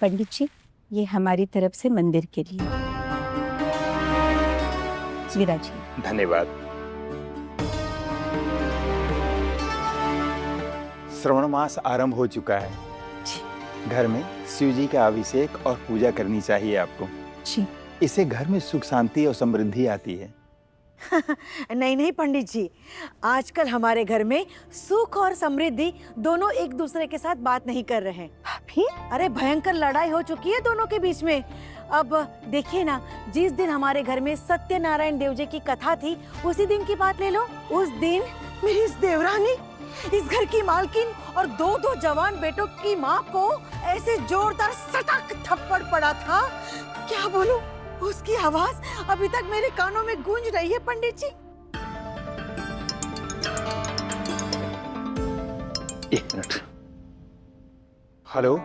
पंडित जी, ये हमारी तरफ से मंदिर के लिए। विराजिए। धन्यवाद। श्रावण मास आरंभ हो चुका है। घर में शिव जी का अभिषेक और पूजा करनी चाहिए आपको। जी। इससे घर में सुख शांति और समृद्धि आती है। नहीं नहीं पंडित जी, आजकल हमारे घर में सुख और समृद्धि दोनों एक दूसरे के साथ बात नहीं कर रहे हैं। अरे भयंकर लड़ाई हो चुकी है दोनों के बीच में। अब देखिए ना, जिस दिन हमारे घर में सत्यनारायण देव जी की कथा थी, उसी दिन की बात ले लो। उस दिन मेरी इस देवरानी, इस घर की मालकिन और दो जवान बेटों की माँ को ऐसे जोरदार सटक थप्पड़ पड़ा था, क्या बोलूं, उसकी आवाज अभी तक मेरे कानों में गूंज रही है पंडित जी। एक मिनट। हेलो।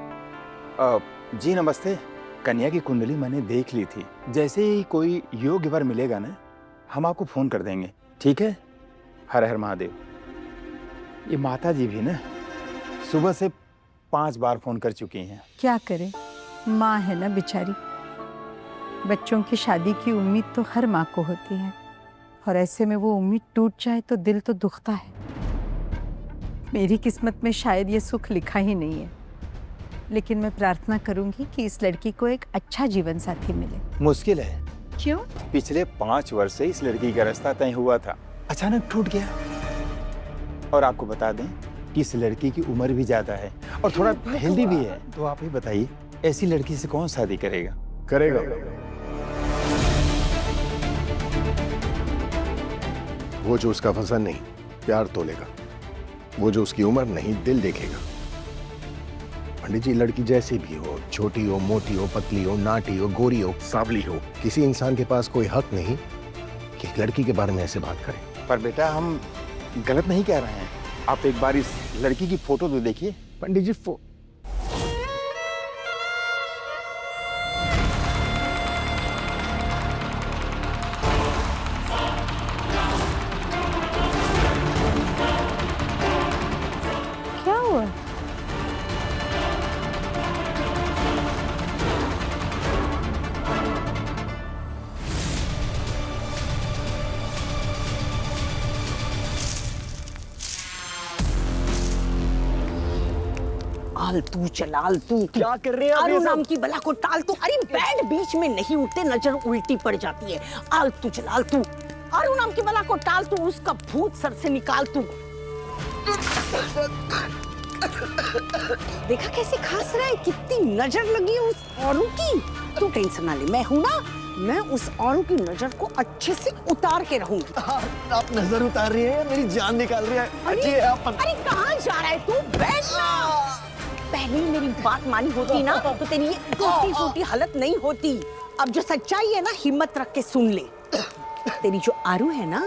जी नमस्ते। कन्या की कुंडली मैंने देख ली थी। जैसे ही कोई योग्य वर मिलेगा ना, हम आपको फोन कर देंगे, ठीक है? हर हर महादेव। ये माता जी भी ना सुबह से 5 बार फोन कर चुकी हैं। क्या करें, माँ है ना बेचारी। बच्चों की शादी की उम्मीद तो हर माँ को होती है, और ऐसे में वो उम्मीद टूट जाए तो दिल तो दुखता है। मेरी किस्मत में शायद ये सुख लिखा ही नहीं है, लेकिन मैं प्रार्थना करूंगी कि इस लड़की को एक अच्छा जीवन साथी मिले। मुश्किल है। क्यों? पिछले 5 वर्ष से इस लड़की का रास्ता तय हुआ था, अचानक टूट गया। और आपको बता दें कि इस लड़की की उम्र भी ज्यादा है और थोड़ा हेल्दी भी है। तो आप ही बताइए, ऐसी लड़की से कौन शादी करेगा? वो जो उसका वजन नहीं, प्यार तोलेगा। वो जो उसकी उम्र नहीं, दिल देखेगा। पंडित जी, लड़की जैसी भी हो, छोटी हो, मोटी हो, पतली हो, नाटी हो, गोरी हो, सांवली हो, किसी इंसान के पास कोई हक नहीं कि एक लड़की के बारे में ऐसे बात करे। पर बेटा, हम गलत नहीं कह रहे हैं। आप एक बार इस लड़की की फोटो तो देखिए। पंडित जी, क्या हुआ? आलतू चलाल तू क्या कर रहे हैं आप ये अरु सब? नाम की बला को टाल तू। अरे बैठ, बीच में नहीं उठते, नजर उल्टी पड़ जाती है। आलतू चलाल तू, अरु नाम की बला को टाल तू, उसका भूत सर से निकाल तू। देखा कैसे खांस रहा है, कितनी नजर लगी है उस औरू की। तू टेंशन ना ले, मैं हूं ना, मैं उस औरू की नजर को अच्छे से उतार के रहूंगी। आप नजर उतार रही हैं, मेरी जान निकाल रही है। अरे कहाँ जा रहा है तू? बैठ ना। पहले ही मेरी बात मानी होती ना तो तेरी ये टूटी फूटी हालत नहीं होती। अब जो सच्चाई है ना, हिम्मत रख के सुन ले। तेरी जो आरू है ना,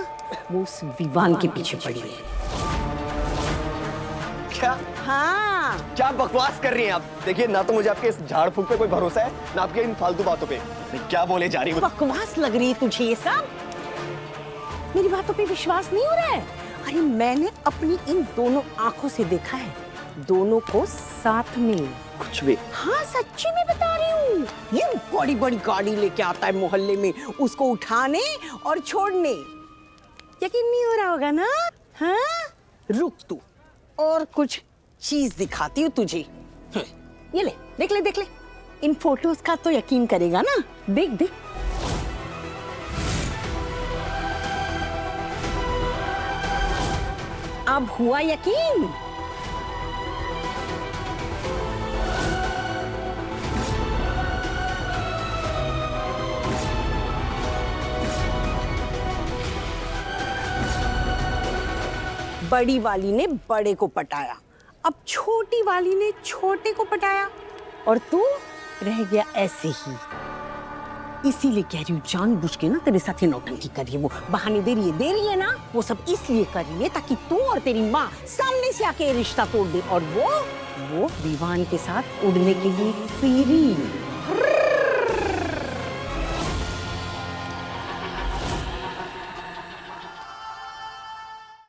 वो उस विवान के पीछे पड़ी है। क्या हाँ, क्या बकवास कर रही हैं आप? देखिए, ना तो मुझे आपके इस झाड़ फूक पे कोई भरोसा है, ना आपके इन फालतू बातों पे। क्या बोले जा रही हूँ? बकवास लग रही है तुझे ये सब? मेरी बातों पे विश्वास नहीं हो रहा है? अरे मैंने अपनी इन दोनों आंखों से देखा है, दोनों को साथ में। कुछ भी। हाँ, सच्ची में बता रही हूँ। ये बड़ी बड़ी गाड़ी लेके आता है मोहल्ले में, उसको उठाने और छोड़ने। यकीन नहीं हो रहा होगा ना? हाँ, रुक तू, और कुछ चीज दिखाती हूँ तुझे। ये ले, देख ले, देख ले। इन फोटोज का तो यकीन करेगा ना? देख देख। अब हुआ यकीन? बड़ी वाली ने बड़े को पटाया, अब छोटी वाली ने छोटे को पटाया, और तू रह गया ऐसे ही। इसीलिए कह रही हूँ, जानबूझ के ना तेरे साथ ये नौटंकी कर रही है। वो बहाने दे रही है ना, वो सब इसलिए कर रही है ताकि तू और तेरी माँ सामने से आके रिश्ता तोड़ दे, और वो विवान के साथ उड़ने के लिए फ्री।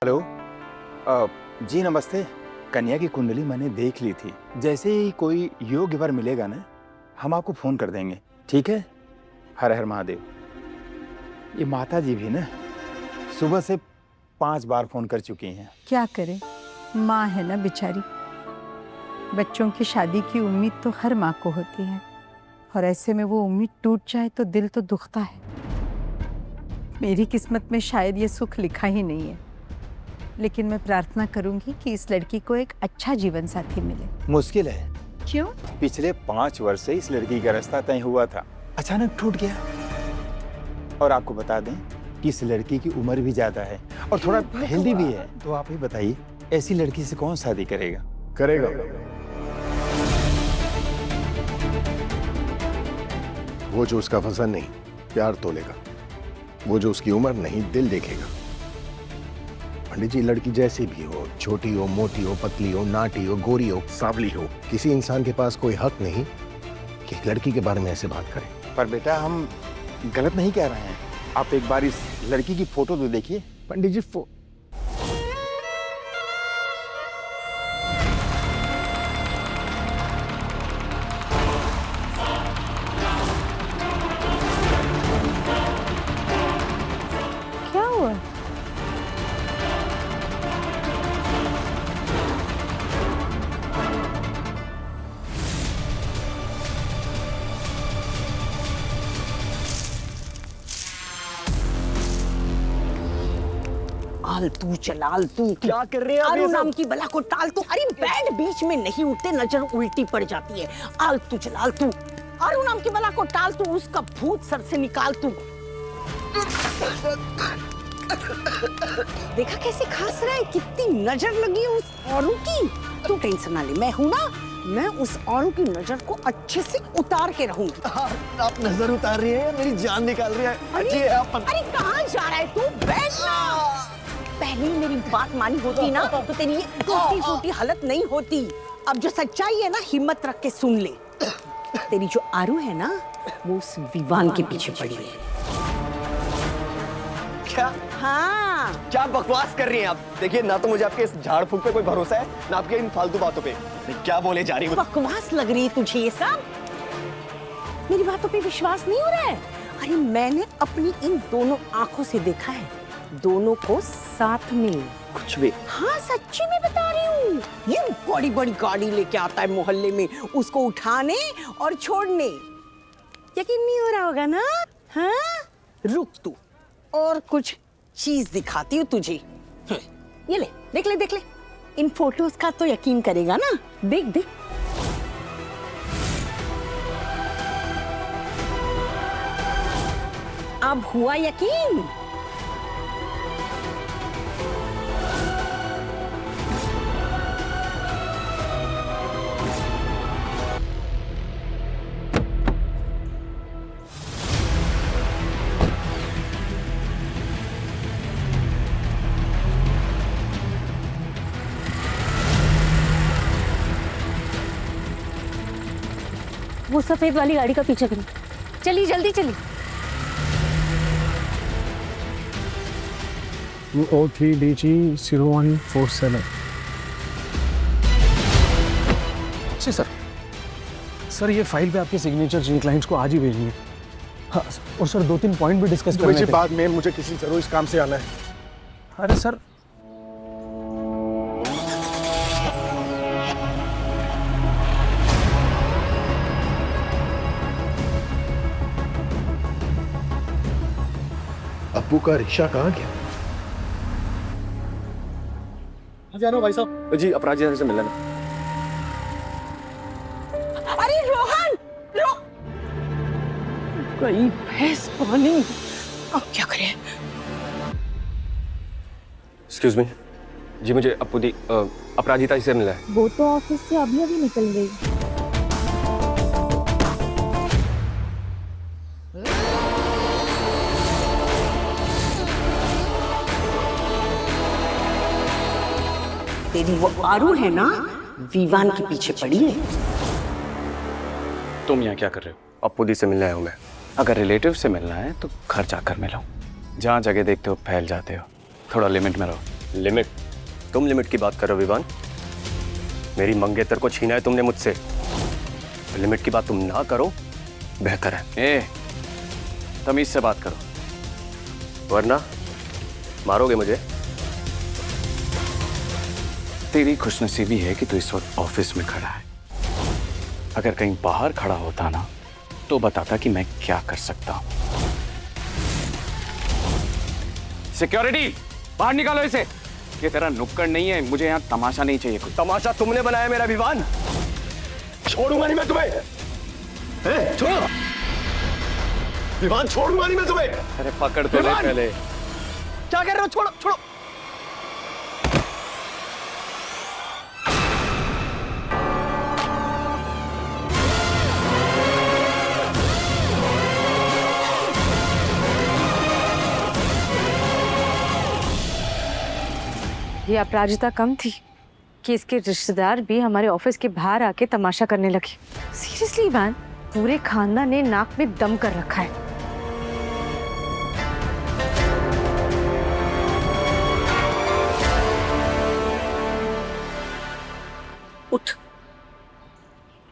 हेलो। जी नमस्ते। कन्या की कुंडली मैंने देख ली थी। जैसे ही कोई योग्य वर मिलेगा ना, हम आपको फोन कर देंगे, ठीक है? हर हर महादेव। ये माता जी भी ना सुबह से 5 बार फोन कर चुकी हैं। क्या करें, माँ है ना बेचारी। बच्चों की शादी की उम्मीद तो हर माँ को होती है, और ऐसे में वो उम्मीद टूट जाए तो दिल तो दुखता है। मेरी किस्मत में शायद ये सुख लिखा ही नहीं है, लेकिन मैं प्रार्थना करूंगी कि इस लड़की को एक अच्छा जीवन साथी मिले। मुश्किल है। क्यों? पिछले 5 वर्ष से इस लड़की का रास्ता तय हुआ था, अचानक टूट गया। और आपको बता दें कि इस लड़की की उम्र भी ज्यादा है और थोड़ा हेल्दी भी है। तो आप ही बताइए, ऐसी लड़की से कौन शादी करेगा? करेगा। वो जो उसका फसल नहीं प्यार तोलेगा, वो जो उसकी उम्र नहीं दिल देखेगा। पंडित जी, लड़की जैसी भी हो, छोटी हो, मोटी हो, पतली हो, नाटी हो, गोरी हो, सांवली हो, किसी इंसान के पास कोई हक नहीं कि एक लड़की के बारे में ऐसे बात करे। पर बेटा, हम गलत नहीं कह रहे हैं। आप एक बार इस लड़की की फोटो तो देखिए। पंडित जी क्या हुआ? आलतू चलाल तू क्या कर रहे हैं आप ये अरु सब? नाम की बला को टाल तू। अरे बैठ, बीच में नहीं उठते, नजर उल्टी पड़ जाती है। आलतू चलाल तू, अरु नाम की बला को टाल तू, उसका भूत सर से निकाल तू। देखा कैसे खांस रहा है, कितनी नजर लगी है उस औरू की। तू टेंशन ना ले, मैं हूं ना, मैं उस औरू की नजर को अच्छे से उतार के रहूंगी। आप नजर उतार रही हैं, मेरी जान निकाल रही है। अरे अरे कहाँ जा रहा है तू? बैठ ना। पहले ही मेरी बात मानी होती ना तो तेरी ये टूटी फूटी हालत नहीं होती। अब जो सच्चाई है ना, हिम्मत रख के सुन ले। तेरी जो आरू है ना, वो उस विवान के पीछे पड़ी है। क्या हाँ, क्या बकवास कर रही हैं आप? देखिए, ना तो मुझे आपके इस झाड़ फूक पे कोई भरोसा है, ना आपके इन फालतू बातों पे। क्या बोले जा रही हूँ? बकवास लग रही है तुझे ये सब? मेरी बातों पे विश्वास नहीं हो रहा है? अरे मैंने अपनी इन दोनों आंखों से देखा है, दोनों को साथ में। कुछ भी। हाँ, सच्ची में बता रही हूँ। ये बड़ी बड़ी गाड़ी लेके आता है मोहल्ले में, उसको उठाने और छोड़ने। यकीन नहीं हो रहा होगा ना? हाँ, रुक तू, और कुछ चीज दिखाती हूँ तुझे। ये ले, देख ले, देख ले। इन फोटोज का तो यकीन करेगा ना? देख देख। अब हुआ यकीन? वो सफेद वाली गाड़ी का पीछा करो। चलिए, जल्दी चलिए। O3DG0147। जी सर। सर, ये फाइल पे आपके सिग्नेचर चाहिए, क्लाइंट्स को आज ही भेजनी है। हाँ, और सर 2-3 पॉइंट भी डिस्कस करने थे। बाद में मुझे किसी जरूर इस काम से आना है। अरे सर, अप्पू का रिक्शा कहाँ गया? भाई साहब जी, अपराधी से मिलना। अरे रोहन, गई भैंस पानी। अब क्या करें? एक्सक्यूज मी जी, मुझे अपराजिता से मिलना है। वो तो ऑफिस से अभी अभी निकल गई। तेरी वो आरू है ना, विवान के पीछे पड़ी है। तुम यहाँ क्या कर रहे हो? अप्पू से मिलने आया हूँ मैं। अगर रिलेटिव से मिलना है तो घर जाकर मिलो। जहाँ जगह देखते हो फैल जाते हो, थोड़ा लिमिट में रहो। लिमिट? तुम लिमिट की बात कर रहे हो विवान? मेरी मंगेतर को छीना है तुमने मुझसे। लिमिट की बात तुम ना करो, बेहतर है। ए, तमीज से बात करो, वरना मारोगे मुझे। तेरी खुशनसीबी है कि तू इस वक्त ऑफिस में खड़ा है। अगर कहीं बाहर खड़ा होता ना तो बताता कि मैं क्या कर सकता हूं। सिक्योरिटी, बाहर निकालो इसे। ये तेरा नुक्कड़ नहीं है, मुझे यहाँ तमाशा नहीं चाहिए कुछ। तमाशा तुमने बनाया मेरा विवान, छोड़ूंगा नहीं मैं तुम्हें। छोड़ो विवान, छोड़ूंगा नहीं मैं तुम्हें। अरे पकड़ तो ले पहले। क्या कर रहे हो? छोड़ो छोड़ो। ये अपराजिता कम थी कि इसके रिश्तेदार भी हमारे ऑफिस के बाहर आके तमाशा करने लगे। सीरियसली मैन, पूरे खानदान ने नाक में दम कर रखा है। उठ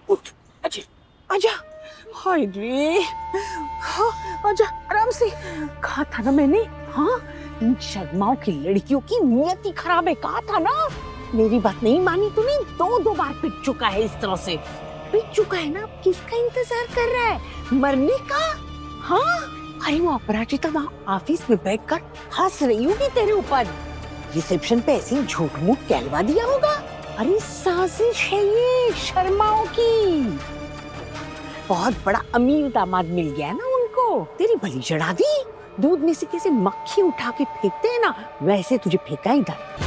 उठ, अजय आजा। हाय रे, हाँ आजा आराम से। कहा था ना मैंने, हाँ इन शर्माओं की लड़कियों की नियत ही खराब है, कहा था ना। मेरी बात नहीं मानी तूने, दो बार पिट चुका है इस तरह से। पिट चुका है ना, अब किसका इंतजार कर रहा है? मरने का? हाँ, अरे वो अपराजिता वहाँ ऑफिस में बैठकर हंस रही होगी तेरे ऊपर। रिसेप्शन पे ऐसे झूठ मूठ कहलवा दिया होगा। अरे साजिश है ये शर्माओं की। बहुत बड़ा अमीर दामाद मिल गया ना उनको, तेरी भली चढ़ा दी। दूध में से कैसे मक्खी उठा के फेंकते हैं ना, वैसे तुझे फेंका इधर।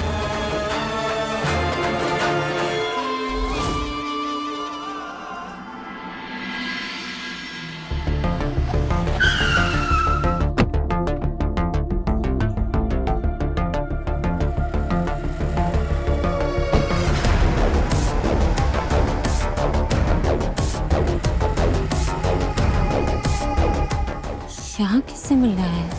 यहाँ किससे मिल रहा है?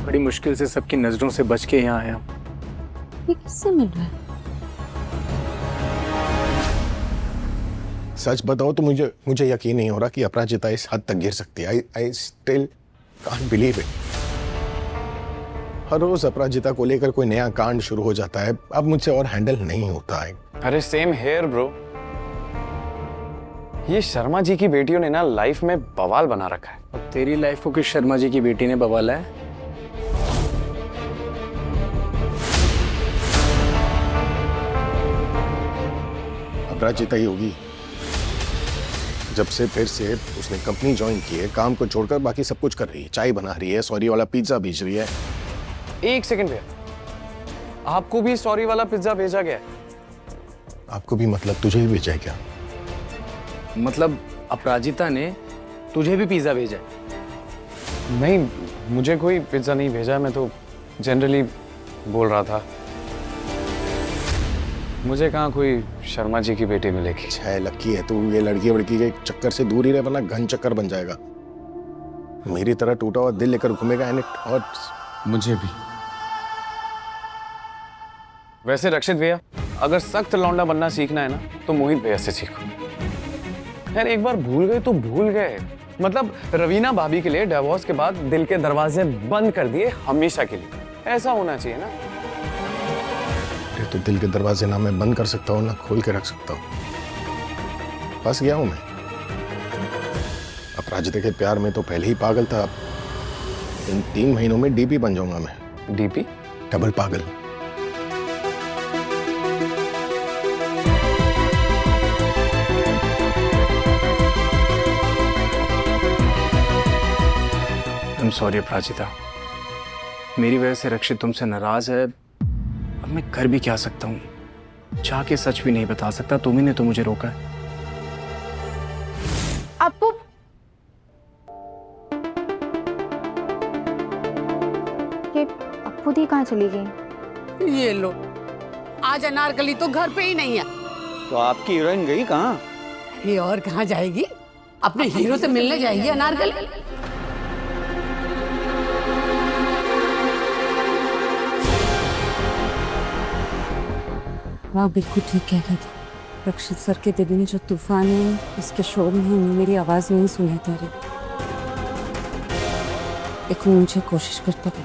बड़ी मुश्किल से सबकी नजरों से बच के यहाँ आया। ये किससे मिल रहा है? सच बताओ तो मुझे यकीन नहीं हो रहा कि अपराजिता इस हद तक गिर सकती है। I still can't believe it. हर रोज अपराजिता को लेकर कोई नया कांड शुरू हो जाता है, अब मुझसे और हैंडल नहीं होता है। अरे सेम हेयर ब्रो। ये शर्मा जी की बेटियों ने ना लाइफ में बवाल बना रखा है। और तेरी लाइफ को किस शर्मा जी की बेटी ने बवाला है? अपराजिता ही होगी। जब से फिर से उसने कंपनी ज्वाइन की है, काम को छोड़कर बाकी सब कुछ कर रही है। चाय बना रही है, सॉरी वाला पिज्जा भेज रही है। एक सेकंड भैया, आपको भी सॉरी वाला पिज्जा भेजा गया है? आपको भी मतलब तुझे ही भेजा है क्या? मतलब अपराजिता ने तुझे भी पिज्जा भेजा है? नहीं, मुझे कोई पिज्जा नहीं भेजा, मैं तो जनरली बोल रहा था। मुझे कहाँ कोई शर्मा जी की बेटी मिलेगी। छह लक्की है तू, ये लड़की वड़की के चक्कर से दूर ही रहे, वरना घन चक्कर बन जाएगा। मेरी तरह टूटा हुआ दिल लेकर घूमेगा एंड इट हर्ट्स। मुझे भी। वैसे रक्षित भैया, अगर सख्त लौंडा बनना सीखना है ना तो मोहित भैया से सीखो। यार एक बार भूल गए तो भूल गए। मतलब रवीना भाभी के लिए डिवोर्स के बाद दिल के दरवाजे बंद कर दिए हमेशा के लिए। ऐसा होना चाहिए ना। तो दिल के दरवाजे ना मैं बंद कर सकता हूँ ना खोल के रख सकता हूँ। फंस गया हूं मैं। अपराजिता के प्यार में तो पहले ही पागल था, इन 3 महीनों में डीपी बन जाऊंगा मैं। डीपी? डबल पागल। आई एम सॉरी अपराजिता, मेरी वजह से रक्षित तुमसे नाराज है। अब मैं कर भी क्या सकता हूँ? चाह के सच भी नहीं बता सकता, तुम्ही ने तो मुझे रोका है। आपको खुद ही कहाँ चली गई? ये लो, आज अनारकली तो घर पे ही नहीं है। तो आपकी हीरोइन गई कहाँ? ये और कहाँ जाएगी? अपने हीरो से मिलने जाएगी अनारकली। वाह, बिल्कुल ठीक कह रहे थे। रक्षित सर के दिल में जो तूफान है, इसके शोर में उन्हें मेरी आवाज नहीं सुनाई दे रही। एक मुझे कोशिश करते थे।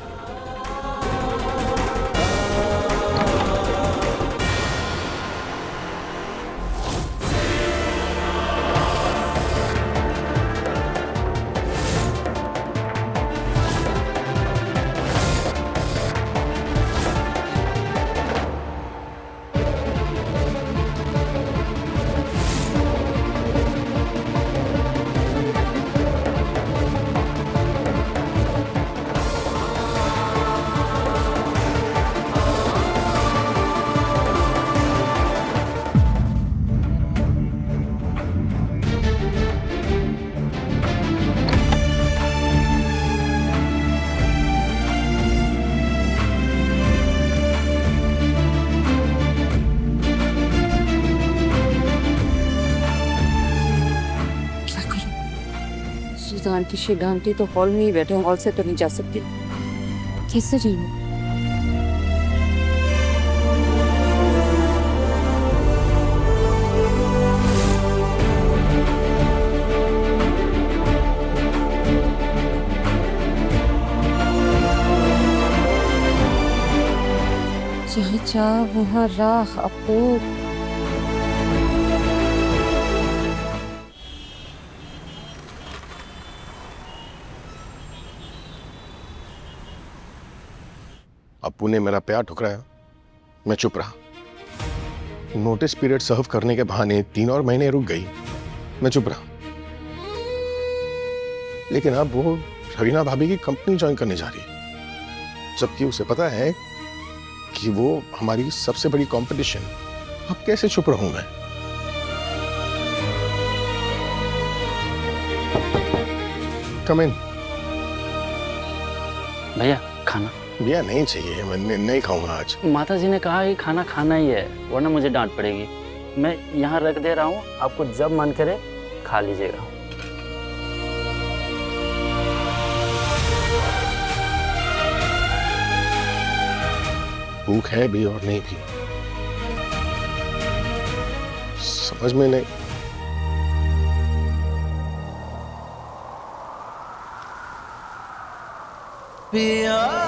आंटी शीला आंटी तो हॉल में ही बैठे हैं, हॉल से तो नहीं जा सकती। कैसे जाऊँ? जहाँ जा वहाँ राह अपो। अप्पू ने मेरा प्यार ठुकराया, मैं चुप रहा। नोटिस पीरियड सर्व करने के बहाने 3 और महीने रुक गई, मैं चुप रहा। लेकिन अब वो रवीना भाभी की कंपनी ज्वाइन करने जा रही है, जबकि उसे पता है कि वो हमारी सबसे बड़ी कंपटीशन। अब कैसे चुप रहूं मैं? कम इन। भैया खाना। भैया नहीं चाहिए, मैं नहीं खाऊंगा आज। माता जी ने कहा कि खाना खाना ही है, वरना मुझे डांट पड़ेगी। मैं यहाँ रख दे रहा हूँ, आपको जब मन करे खा लीजिएगा। भूख है भी और नहीं भी, समझ में नहीं। पिया